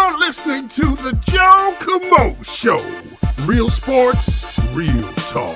You're listening to the Joe Camo Show. Real sports, real talk.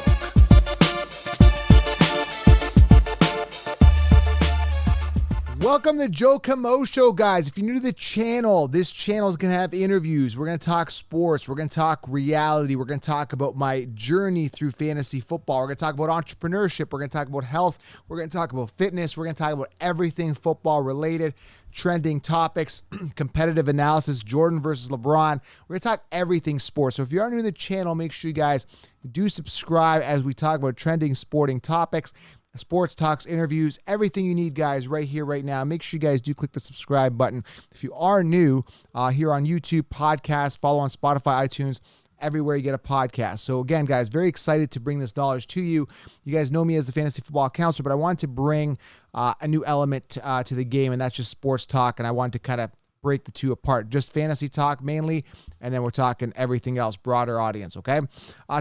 Welcome to Joe Camo Show, guys. If you're new to the channel, this channel is going to have interviews. We're going to talk sports. We're going to talk reality. We're going to talk about my journey through fantasy football. We're going to talk about entrepreneurship. We're going to talk about health. We're going to talk about fitness. We're going to talk about everything football related, trending topics, competitive analysis, Jordan versus LeBron. We're going to talk everything sports. So if you are new to the channel, make sure you guys do subscribe as we talk about trending sporting topics, sports talks, interviews, everything you need, guys, right here, right now. Make sure you guys do click the subscribe button. If you are new here on YouTube, podcast, follow on Spotify, iTunes, everywhere you get a podcast. So again, guys, very excited to bring this knowledge to you. You guys know me as the fantasy football counselor, but I wanted to bring a new element to the game, and that's just sports talk, and I wanted to kind of break the two apart. Just fantasy talk mainly, and then we're talking everything else, broader audience, okay?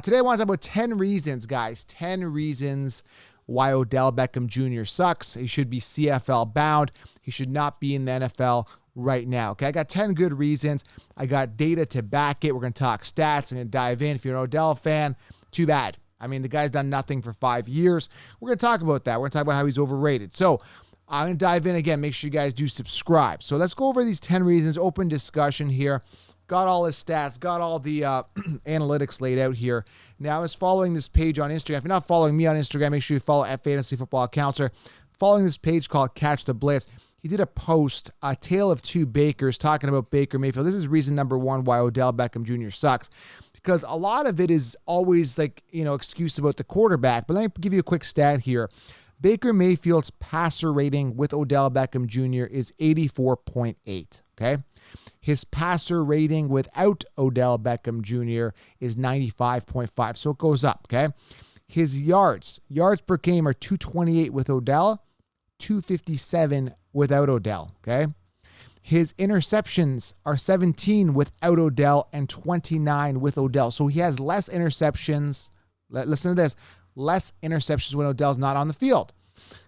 Today I want to talk about 10 reasons, guys, 10 reasons why Odell Beckham Jr. sucks. He should be CFL bound. He should not be in the NFL right now. Okay, I got 10 good reasons. I got data to back it. We're going to talk stats. I'm going to dive in. If you're an Odell fan, too bad. I mean, the guy's done nothing for 5 years. We're going to talk about that. We're going to talk about how he's overrated. So I'm going to dive in again. Make sure you guys do subscribe. So let's go over these 10 reasons. Open discussion here. Got all his stats, got all the analytics laid out here. Now, I was following this page on Instagram. If you're not following me on Instagram, make sure you follow at Fantasy Football Counselor. Following this page called Catch the Blitz, he did a post, A Tale of Two Bakers, talking about Baker Mayfield. This is reason number one why Odell Beckham Jr. sucks, because a lot of it is always excuse about the quarterback. But let me give you a quick stat here. Baker Mayfield's passer rating with Odell Beckham Jr. is 84.8, okay? His passer rating without Odell Beckham Jr. is 95.5, so it goes up, okay? His yards per game are 228 with Odell, 257 without Odell, okay? His interceptions are 17 without Odell and 29 with Odell. So he has less interceptions. Listen to this. Less interceptions when Odell's not on the field.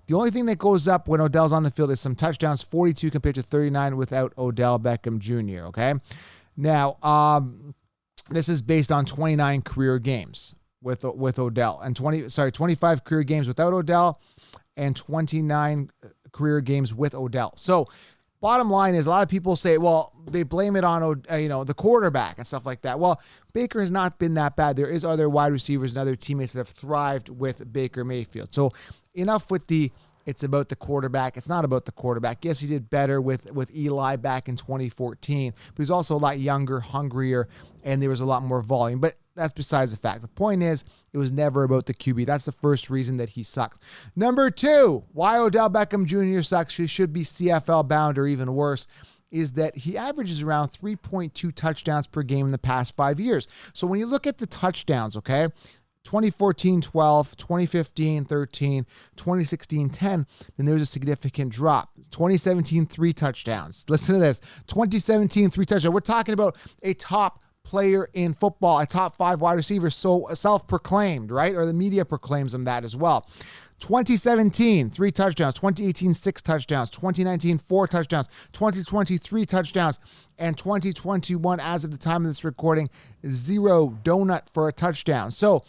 The only thing that goes up when Odell's on the field is some touchdowns, 42 compared to 39 without Odell Beckham Jr., okay? Now, this is based on 29 career games with Odell, and 25 career games without Odell, and 29 career games with Odell. So, bottom line is, a lot of people say, well, they blame it on the quarterback and stuff like that. Well, Baker has not been that bad. There is other wide receivers and other teammates that have thrived with Baker Mayfield. So enough with it's about the quarterback. It's not about the quarterback. Yes, he did better with Eli back in 2014, but he's also a lot younger, hungrier, and there was a lot more volume. But that's besides the fact. The point is, it was never about the QB. That's the first reason that he sucks. Number two, why Odell Beckham Jr. sucks, he should be CFL bound or even worse, is that he averages around 3.2 touchdowns per game in the past 5 years. So when you look at the touchdowns, okay, 2014, 12, 2015, 13, 2016, 10, then there's a significant drop. 2017, 3 touchdowns. Listen to this. 2017, 3 touchdowns. We're talking about a top player in football, a top 5 wide receiver, so self-proclaimed, right? Or the media proclaims him that as well. 2017, 3 touchdowns. 2018, 6 touchdowns. 2019, 4 touchdowns. 2020, 3 touchdowns. And 2021, as of the time of this recording, 0 donut for a touchdown. So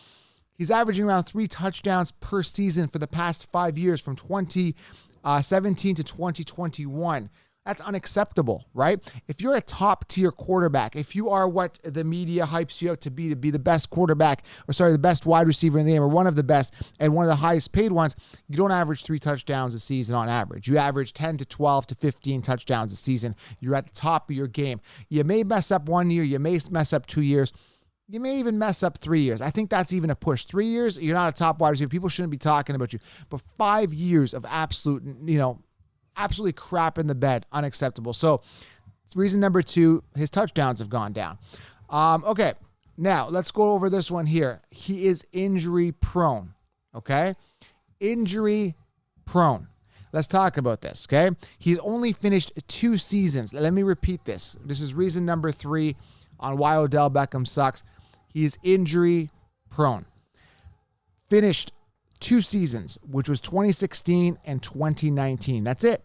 he's averaging around 3 touchdowns per season for the past 5 years, from 2017 to 2021. That's unacceptable, right? If you're a top-tier quarterback, if you are what the media hypes you out to be the best quarterback, the best wide receiver in the game, or one of the best and one of the highest paid ones, you don't average 3 touchdowns a season on average. You average 10 to 12 to 15 touchdowns a season. You're at the top of your game. You may mess up 1 year. You may mess up 2 years. You may even mess up 3 years. I think that's even a push. 3 years, you're not a top wide receiver. People shouldn't be talking about you. But 5 years of absolutely crap in the bed, unacceptable. So reason number 2, his touchdowns have gone down. Okay, now let's go over this one here. He is injury prone, okay? Injury prone. Let's talk about this, okay? He's only finished 2 seasons. Let me repeat this. This is reason number 3 on why Odell Beckham sucks. He is injury prone. Finished 2 seasons, which was 2016 and 2019. That's it.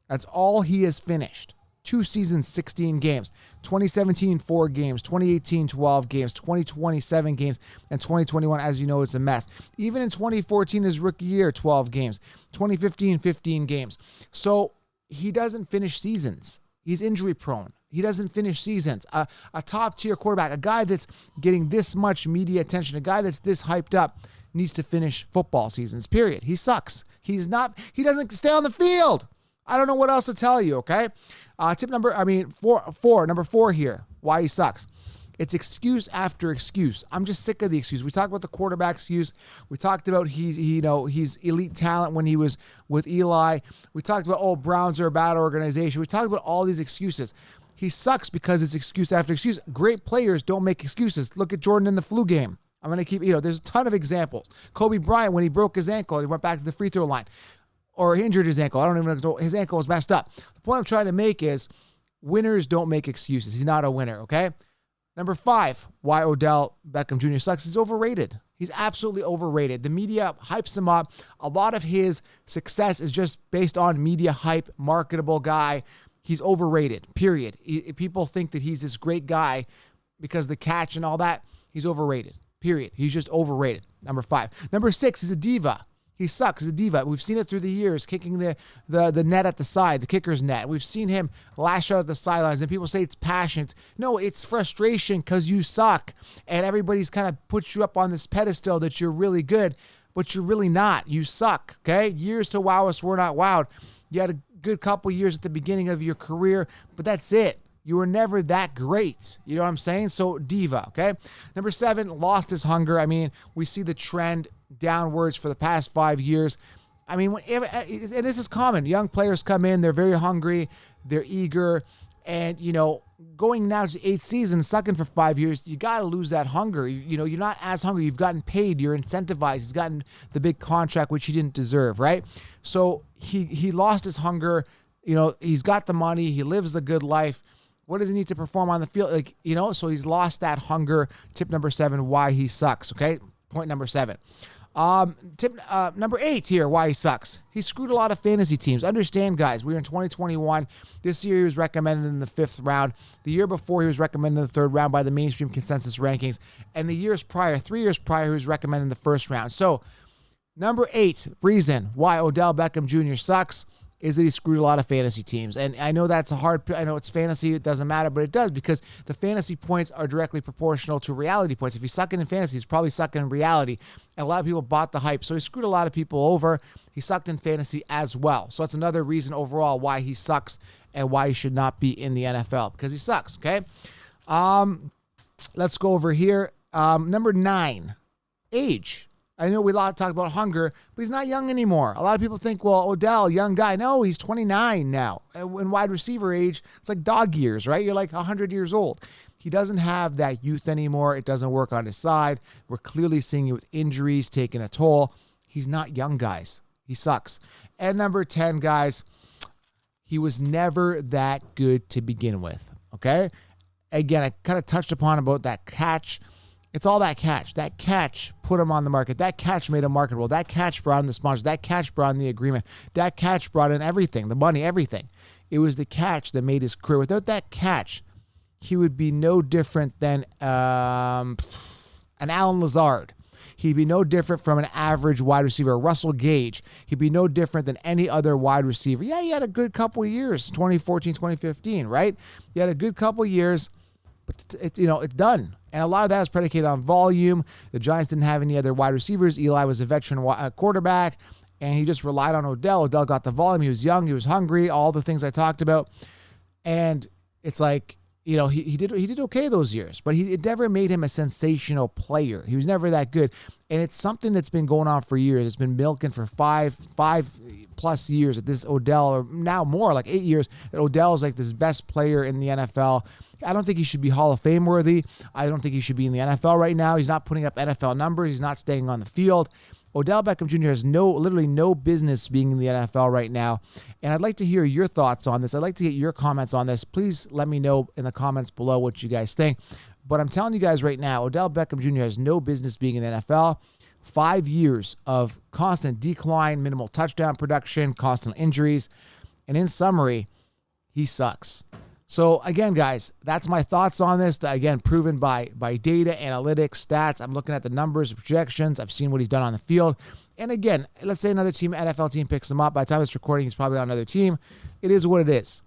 That's all he has finished. 2 seasons, 16 games. 2017, 4 games. 2018, 12 games. 2020, 7 games. And 2021, as you know, it's a mess. Even in 2014, his rookie year, 12 games. 2015, 15 games. So he doesn't finish seasons. He's injury prone. He doesn't finish seasons. A top tier quarterback, a guy that's getting this much media attention, a guy that's this hyped up, needs to finish football seasons, period. He sucks. He doesn't stay on the field. I don't know what else to tell you, okay? Number 4 here, why he sucks. It's excuse after excuse. I'm just sick of the excuse. We talked about the quarterback excuse. We talked about he's elite talent when he was with Eli. We talked about, Browns are a bad organization. We talked about all these excuses. He sucks because it's excuse after excuse. Great players don't make excuses. Look at Jordan in the flu game. I'm going to keep, there's a ton of examples. Kobe Bryant, when he broke his ankle, he went back to the free throw line. Or he injured his ankle. I don't even know. His ankle was messed up. The point I'm trying to make is winners don't make excuses. He's not a winner, okay? Number 5, why Odell Beckham Jr. sucks. He's overrated. He's absolutely overrated. The media hypes him up. A lot of his success is just based on media hype, marketable guy. He's overrated, period. People think that he's this great guy because the catch and all that. He's overrated, period. He's just overrated. Number 5. Number 6, he's a diva. He sucks. He's a diva. We've seen it through the years, kicking the net at the side, the kicker's net. We've seen him lash out at the sidelines, and people say it's passion. No, it's frustration because you suck, and everybody's kind of put you up on this pedestal that you're really good, but you're really not. You suck, okay? Years to wow us, we're not wowed. You had a good couple years at the beginning of your career, but that's it. You were never that great. You know what I'm saying? So, diva, okay? Number 7, lost his hunger. I mean, we see the trend downwards for the past 5 years. I mean, and this is common. Young players come in, they're very hungry, they're eager, and, going now to 8th season, sucking for 5 years, you got to lose that hunger. You're not as hungry. You've gotten paid. You're incentivized. He's gotten the big contract, which he didn't deserve, right? So he lost his hunger. He's got the money. He lives the good life. What does he need to perform on the field? So he's lost that hunger. Tip number 7, why he sucks, okay? Point number 7. Tip number 8 here, why he sucks. He screwed a lot of fantasy teams. Understand, guys, we're in 2021. This year he was recommended in the 5th round. The year before he was recommended in the 3rd round by the mainstream consensus rankings. And the years prior, 3 years prior, he was recommended in the 1st round. So number 8 reason why Odell Beckham Jr. sucks is that he screwed a lot of fantasy teams. And I know that's I know it's fantasy, it doesn't matter, but it does because the fantasy points are directly proportional to reality points. If he's sucking in fantasy, he's probably sucking in reality. And a lot of people bought the hype. So he screwed a lot of people over. He sucked in fantasy as well. So that's another reason overall why he sucks and why he should not be in the NFL, because he sucks, okay? Let's go over here. Number 9, age. I know we talk about hunger, but he's not young anymore. A lot of people think, well, Odell, young guy. No, he's 29 now. In wide receiver age, it's like dog years, right? You're like 100 years old. He doesn't have that youth anymore. It doesn't work on his side. We're clearly seeing it with injuries taking a toll. He's not young, guys. He sucks. And number 10, guys, he was never that good to begin with, okay? Again, I kind of touched upon about that catch. It's all that catch. That catch put him on the market. That catch made him marketable. That catch brought in the sponsors. That catch brought in the agreement. That catch brought in everything, the money, everything. It was the catch that made his career. Without that catch, he would be no different than an Alan Lazard. He'd be no different from an average wide receiver, Russell Gage. He'd be no different than any other wide receiver. Yeah, he had a good couple of years, 2014, 2015, right? He had a good couple of years, but it's done. And a lot of that is predicated on volume. The Giants didn't have any other wide receivers. Eli was a veteran quarterback, and he just relied on Odell. Odell got the volume. He was young. He was hungry. All the things I talked about. And it's like, he did okay those years, but it never made him a sensational player. He was never that good. And it's something that's been going on for years. It's been milking for five plus years that this Odell, or now more, like 8 years, that Odell is like this best player in the NFL. I don't think he should be Hall of Fame worthy. I don't think he should be in the NFL right now. He's not putting up NFL numbers. He's not staying on the field. Odell Beckham Jr. has literally no business being in the NFL right now. And I'd like to hear your thoughts on this. I'd like to get your comments on this. Please let me know in the comments below what you guys think. But I'm telling you guys right now, Odell Beckham Jr. has no business being in the NFL. 5 years of constant decline, minimal touchdown production, constant injuries. And in summary, he sucks. So again, guys, that's my thoughts on this. Again, proven by data, analytics, stats. I'm looking at the numbers, projections. I've seen what he's done on the field. And again, let's say another team, NFL team, picks him up. By the time it's recording, he's probably on another team. It is what it is.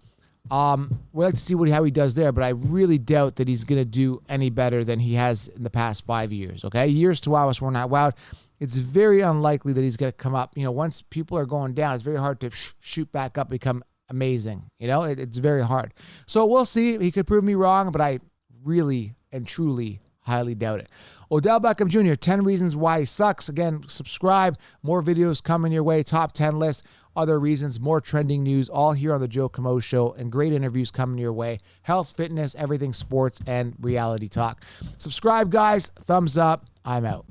We'd like to see how he does there, but I really doubt that he's going to do any better than he has in the past 5 years, okay? Years to wow us, we're not wowed. It's very unlikely that he's going to come up. Once people are going down, it's very hard to shoot back up, become amazing. It's very hard. So we'll see. He could prove me wrong, but I really and truly highly doubt it. Odell Beckham Jr., 10 reasons why he sucks. Again, subscribe. More videos coming your way. Top 10 list. Other reasons, more trending news, all here on the Joe Camo Show, and great interviews coming your way. Health, fitness, everything sports, and reality talk. Subscribe, guys. Thumbs up. I'm out.